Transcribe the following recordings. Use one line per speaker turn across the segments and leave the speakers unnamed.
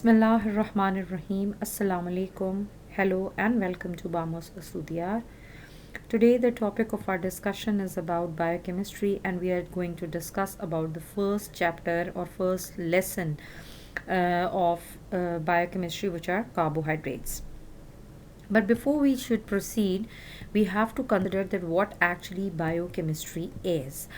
Bismillahirrahmanirrahim. Assalamu alaikum. Hello and welcome to Bamos Asudiyar. Today the topic of our discussion is about biochemistry and we are going to discuss about the first chapter or first lesson of biochemistry, which are carbohydrates. But before we should proceed, we have to consider that what actually biochemistry is.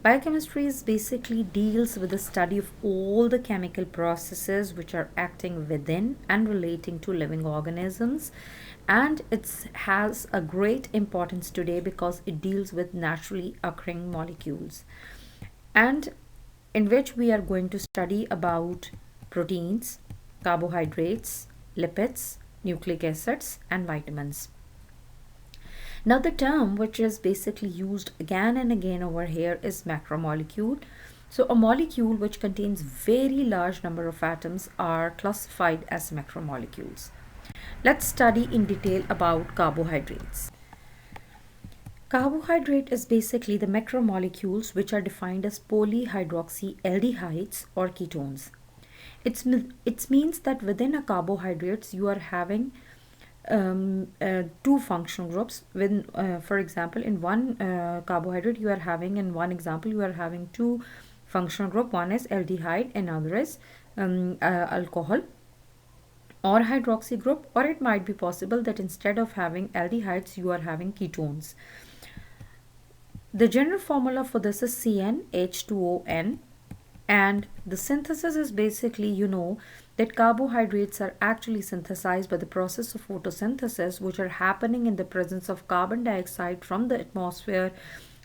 Biochemistry is basically deals with the study of all the chemical processes which are acting within and relating to living organisms, and it has a great importance today because it deals with naturally occurring molecules, and in which we are going to study about proteins, carbohydrates, lipids, nucleic acids, and vitamins. Now, the term which is basically used again and again over here is macromolecule. So, a molecule which contains very large number of atoms are classified as macromolecules. Let's study in detail about carbohydrates. Carbohydrate is basically the macromolecules which are defined as polyhydroxyaldehydes or ketones. It means that within a carbohydrates you are having two functional groups. For example, in one carbohydrate you are having, in one example you are having two functional group. One is aldehyde, another is alcohol or hydroxy group, or it might be possible that instead of having aldehydes you are having ketones. The general formula for this is CnH2ON, and the synthesis is basically, that carbohydrates are actually synthesized by the process of photosynthesis, which are happening in the presence of carbon dioxide from the atmosphere,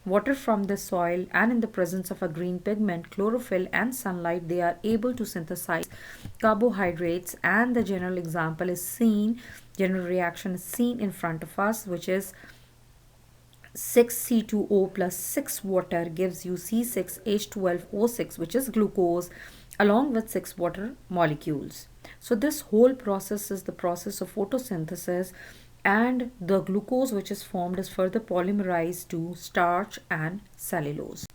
water from the soil, and in the presence of a green pigment, chlorophyll, and sunlight. They are able to synthesize carbohydrates, and the general reaction is seen in front of us, which is 6C2O plus 6 water gives you C6H12O6, which is glucose, along with 6 water molecules. So this whole process is the process of photosynthesis, and the glucose which is formed is further polymerized to starch and cellulose.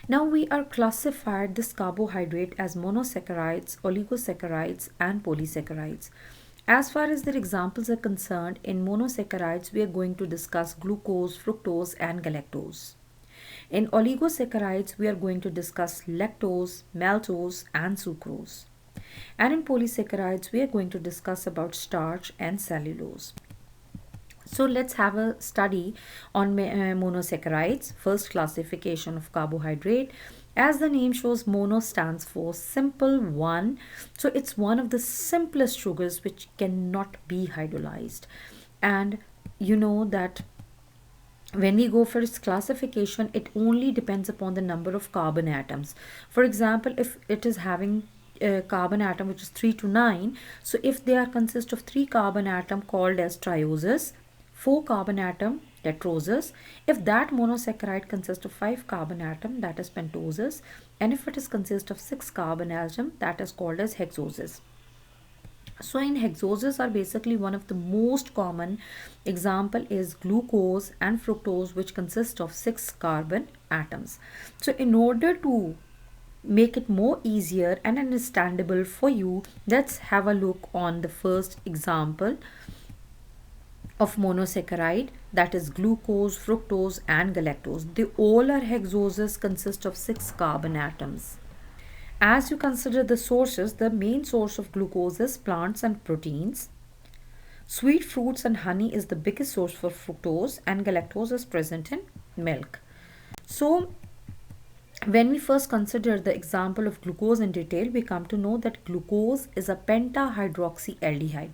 Now we are classified this carbohydrate as monosaccharides, oligosaccharides, and polysaccharides. As far as their examples are concerned, in monosaccharides, we are going to discuss glucose, fructose, and galactose. In oligosaccharides, we are going to discuss lactose, maltose, and sucrose. And in polysaccharides, we are going to discuss about starch and cellulose. So let's have a study on monosaccharides, first classification of carbohydrate. As the name shows, mono stands for simple, one. So it's one of the simplest sugars which cannot be hydrolyzed. And you know that when we go for its classification, it only depends upon the number of carbon atoms. For example, if it is having a carbon atom which is 3 to 9, so if they are consist of 3 carbon atom called as trioses, 4 carbon atom tetroses. If that monosaccharide consists of 5 carbon atom, that is pentoses, and if it is consist of 6 carbon atom, that is called as hexoses. So in hexoses are basically one of the most common example is glucose and fructose, which consist of 6 carbon atoms. So in order to make it more easier and understandable for you, let's have a look on the first example of monosaccharide, that is glucose, fructose, and galactose. They all are hexoses, consist of 6 carbon atoms. As you consider the sources, the main source of glucose is plants and proteins. Sweet fruits and honey is the biggest source for fructose, and galactose is present in milk. So when we first consider the example of glucose in detail, we come to know that glucose is a pentahydroxyaldehyde.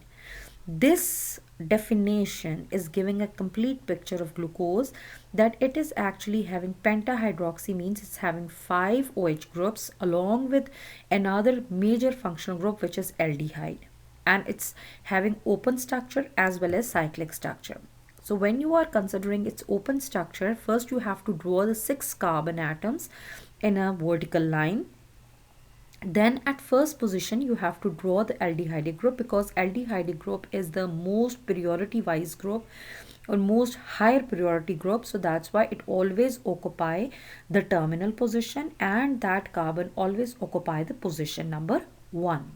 This definition is giving a complete picture of glucose, that it is actually having pentahydroxy, means it's having 5 OH groups along with another major functional group which is aldehyde, and it's having open structure as well as cyclic structure. So when you are considering its open structure, first you have to draw the 6 carbon atoms in a vertical line. Then at first position you have to draw the aldehyde group, because aldehyde group is the most priority wise group or most higher priority group. So that's why it always occupy the terminal position, and that carbon always occupy the position number 1.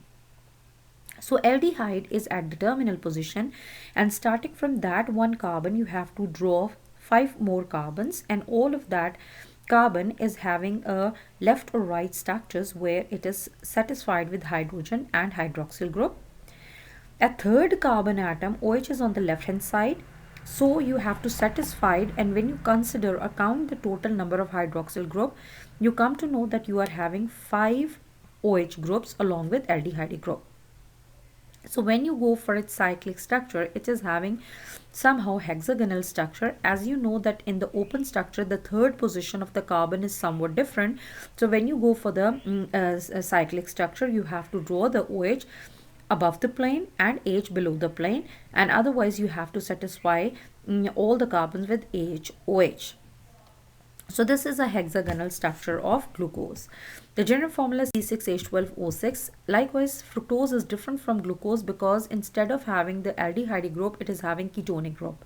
So aldehyde is at the terminal position, and starting from that one carbon you have to draw 5 more carbons, and all of that carbon is having a left or right structures where it is satisfied with hydrogen and hydroxyl group. A third carbon atom, OH, is on the left hand side, so you have to satisfy it, and when you consider or count the total number of hydroxyl group, you come to know that you are having 5 OH groups along with aldehyde group. So when you go for its cyclic structure, it is having somehow hexagonal structure. As you know that in the open structure, the third position of the carbon is somewhat different. So when you go for the cyclic structure, you have to draw the OH above the plane and H below the plane, and otherwise you have to satisfy all the carbons with OH. So this is a hexagonal structure of glucose. The general formula is C6H12O6. Likewise, fructose is different from glucose because instead of having the aldehyde group, it is having ketonic group.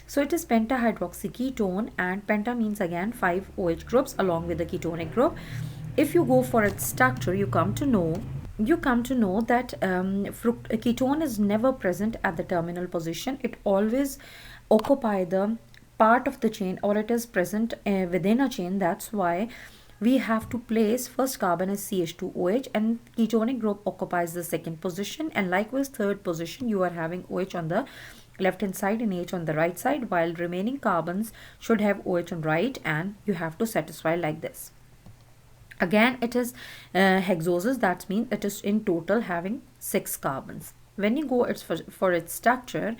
So it is pentahydroxyketone, and penta means again 5 OH groups along with the ketonic group. If you go for its structure, you come to know that ketone is never present at the terminal position. It always occupy the part of the chain, or it is present within a chain. That's why we have to place first carbon as CH2OH, and ketonic group occupies the second position, and likewise third position you are having OH on the left hand side and H on the right side, while remaining carbons should have OH on right, and you have to satisfy like this. Again, it is hexoses. That means it is in total having 6 carbons. When you go for its structure,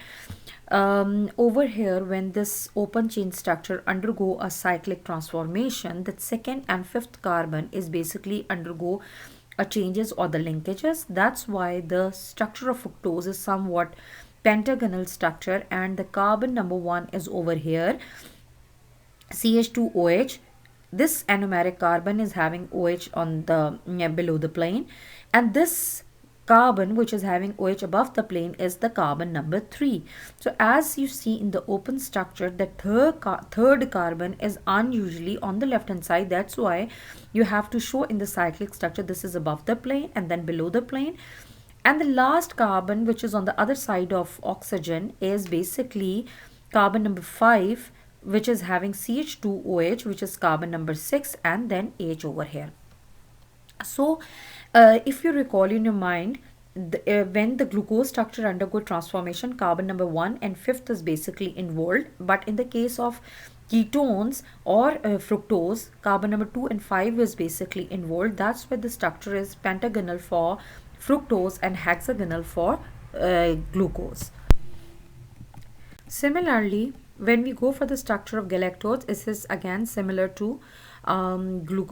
over here, when this open chain structure undergo a cyclic transformation, the second and fifth carbon is basically undergo a changes or the linkages. That's why the structure of fructose is somewhat pentagonal structure, and the carbon number 1 is over here, CH2OH. This anomeric carbon is having OH on the below the plane, and this carbon which is having OH above the plane is the carbon number 3. So as you see in the open structure, the third carbon is unusually on the left hand side. That's why you have to show in the cyclic structure this is above the plane and then below the plane. And the last carbon, which is on the other side of oxygen, is basically carbon number 5, which is having CH2OH, which is carbon number 6, and then H over here. So if you recall in your mind, when the glucose structure undergo transformation, carbon number 1 and 5th is basically involved, but in the case of ketones or fructose, carbon number 2 and 5 is basically involved. That's why the structure is pentagonal for fructose and hexagonal for glucose. Similarly, when we go for the structure of galactose, this is again similar to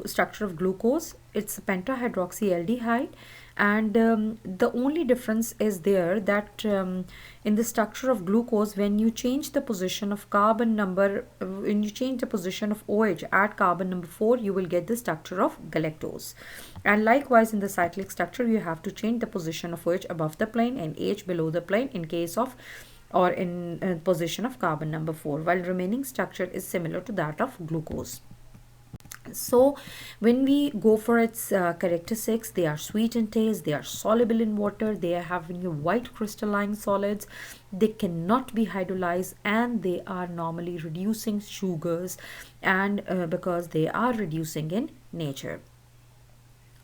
structure of glucose. It's pentahydroxyaldehyde, and the only difference is there that in the structure of glucose, when you change the position of carbon number, when you change the position of OH at carbon number 4, you will get the structure of galactose. And likewise in the cyclic structure, you have to change the position of OH above the plane and H below the plane in case of or in position of carbon number 4, while remaining structure is similar to that of glucose. So when we go for its characteristics, they are sweet in taste, they are soluble in water, they are having a white crystalline solids, they cannot be hydrolyzed, and they are normally reducing sugars, and because they are reducing in nature.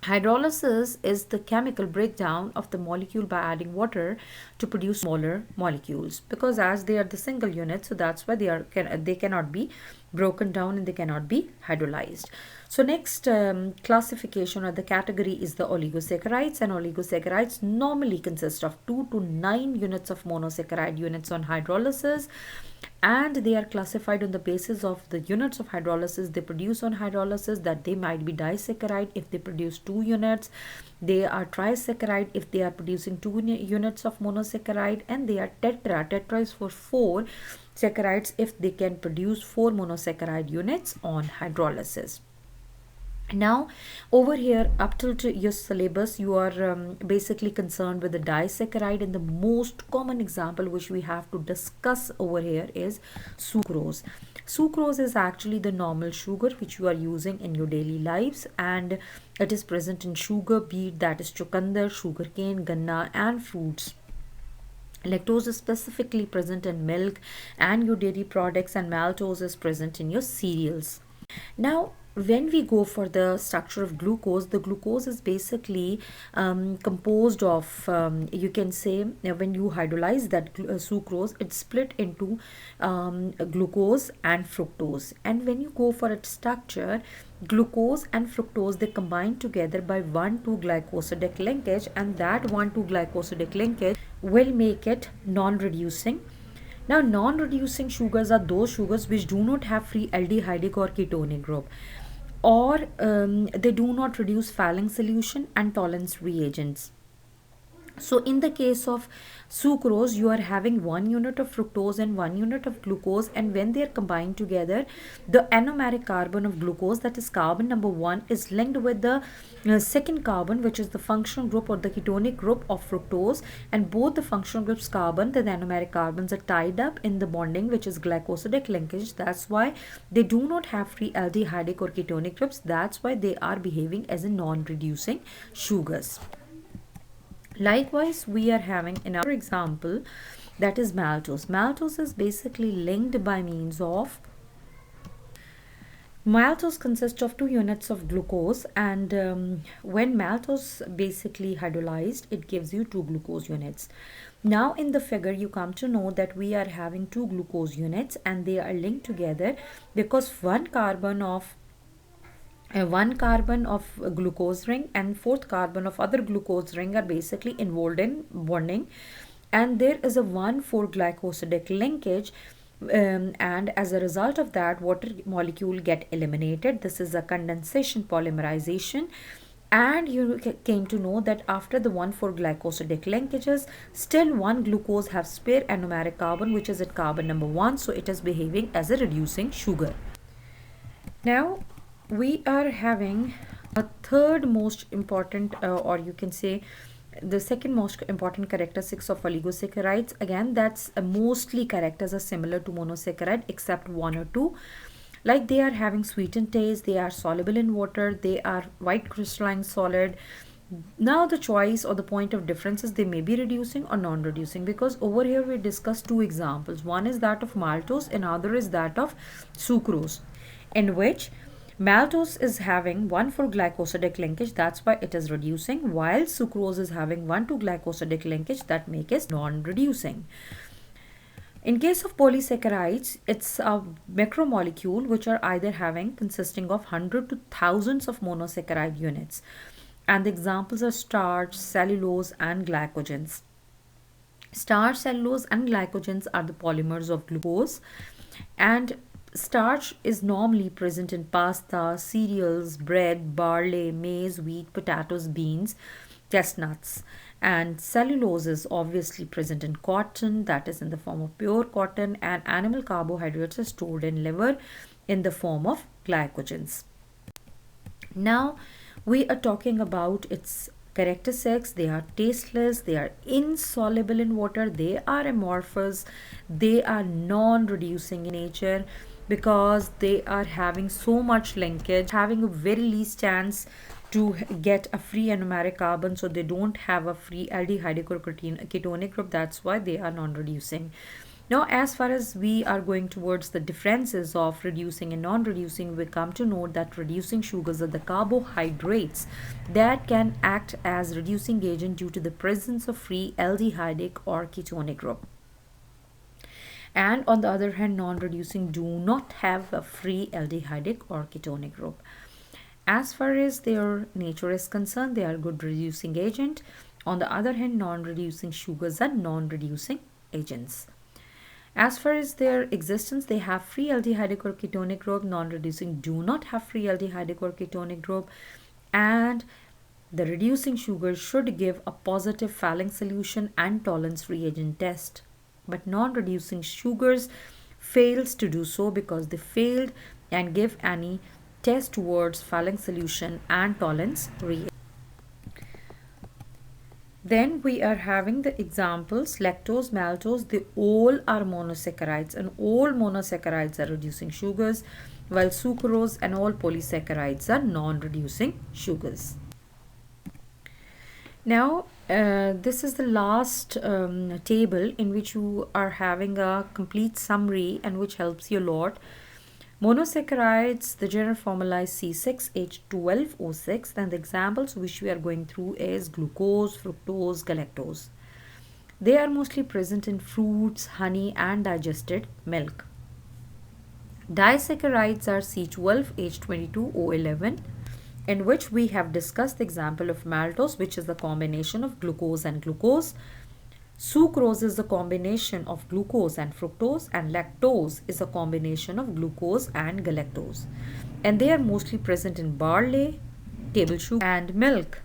Hydrolysis is the chemical breakdown of the molecule by adding water to produce smaller molecules, because as they are the single unit, so that's why they cannot be broken down and they cannot be hydrolyzed. So next classification or the category is the oligosaccharides, and oligosaccharides normally consist of 2 to 9 units of monosaccharide units on hydrolysis, and they are classified on the basis of the units of hydrolysis they produce on hydrolysis, that they might be disaccharide if they produce 2 units, they are trisaccharide if they are producing 2 units of monosaccharide, and they are tetra is for 4 saccharides if they can produce 4 monosaccharide units on hydrolysis. Now, over here, up till to your syllabus, you are basically concerned with the disaccharide, and the most common example which we have to discuss over here is sucrose. Sucrose is actually the normal sugar which you are using in your daily lives, and it is present in sugar beet, that is chukandar, sugarcane, ganna, and fruits. Lactose is specifically present in milk and your dairy products, and maltose is present in your cereals. Now, when we go for the structure of glucose, the glucose is basically composed of, you can say, when you hydrolyze that sucrose, it's split into glucose and fructose. And when you go for its structure, glucose and fructose, they combine together by 1,2-glycosidic linkage, and that 1,2-glycosidic linkage will make it non-reducing. Now, non-reducing sugars are those sugars which do not have free aldehydic or ketonic group, or they do not reduce Fowling solution and tolerance reagents. So in the case of sucrose, you are having 1 unit of fructose and 1 unit of glucose, and when they are combined together, the anomeric carbon of glucose, that is carbon number 1, is linked with the second carbon, which is the functional group or the ketonic group of fructose, and both the functional groups carbon, the anomeric carbons, are tied up in the bonding, which is glycosidic linkage. That's why they do not have free aldehydic or ketonic groups. That's why they are behaving as a non-reducing sugars. Likewise, we are having another example, that is maltose. Maltose is basically linked by means of, maltose consists of 2 units of glucose, and when maltose basically hydrolyzed, it gives you 2 glucose units. Now in the figure, you come to know that we are having 2 glucose units, and they are linked together because one carbon of a glucose ring and fourth carbon of other glucose ring are basically involved in bonding, and there is a 1,4-glycosidic linkage, and as a result of that, water molecule get eliminated. This is a condensation polymerization, and you came to know that after the 1,4-glycosidic linkages, still one glucose have spare anomeric carbon, which is at carbon number 1, so it is behaving as a reducing sugar. Now we are having a third most important, or you can say the second most important characteristics of oligosaccharides. Again, that's mostly characters are similar to monosaccharide except one or two. Like they are having sweetened taste, they are soluble in water, they are white crystalline solid. Now the choice or the point of difference is they may be reducing or non-reducing, because over here we discussed two examples. One is that of maltose and other is that of sucrose, in which maltose is having 1,4-glycosidic linkage, that's why it is reducing, while sucrose is having 1,2-glycosidic linkage, that make it non-reducing. In case of polysaccharides, it's a macromolecule which are either having consisting of 100 to thousands of monosaccharide units, and the examples are starch, cellulose, and glycogens. Starch, cellulose, and glycogens are the polymers of glucose, and starch is normally present in pasta, cereals, bread, barley, maize, wheat, potatoes, beans, chestnuts. And cellulose is obviously present in cotton, that is in the form of pure cotton, and animal carbohydrates are stored in liver in the form of glycogens. Now we are talking about its characteristics. They are tasteless, they are insoluble in water, they are amorphous, they are non-reducing in nature, because they are having so much linkage, having a very least chance to get a free anomeric carbon, so they don't have a free aldehydic or ketonic group. That's why they are non-reducing. Now, as far as we are going towards the differences of reducing and non-reducing, we come to know that reducing sugars are the carbohydrates that can act as reducing agent due to the presence of free aldehydic or ketonic group. And on the other hand, non-reducing do not have a free aldehydic or ketonic group. As far as their nature is concerned, they are good reducing agent. On the other hand, non-reducing sugars are non-reducing agents. As far as their existence, they have free aldehydic or ketonic group. Non-reducing do not have free aldehydic or ketonic group. And the reducing sugars should give a positive Fowling solution and tolerance reagent test. But non-reducing sugars fails to do so because they failed and give any test towards Fallon solution and Tollens reaction. Then we are having the examples lactose, maltose, they all are monosaccharides and all monosaccharides are reducing sugars, while sucrose and all polysaccharides are non-reducing sugars. Now this is the last table in which you are having a complete summary and which helps you a lot. Monosaccharides, the general formula is C6H12O6, and the examples which we are going through is glucose, fructose, galactose. They are mostly present in fruits, honey and digested milk. Disaccharides are C12H22O11, in which we have discussed the example of maltose, which is the combination of glucose and glucose. Sucrose is the combination of glucose and fructose, and lactose is a combination of glucose and galactose. And they are mostly present in barley, table sugar, and milk.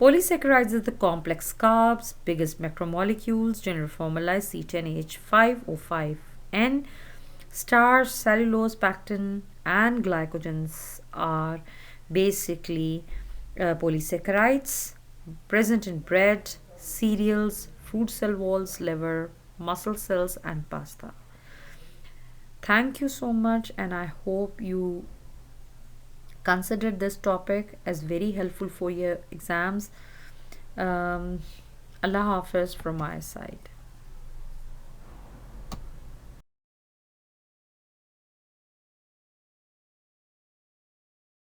Polysaccharides is the complex carbs, biggest macromolecules, general formula is C10H5O5N. Starch, cellulose, pectin, and glycogens are basically polysaccharides present in bread, cereals, fruit cell walls, liver, muscle cells, and pasta. Thank you so much, and I hope you consider this topic as very helpful for your exams. Allah Hafiz from my side.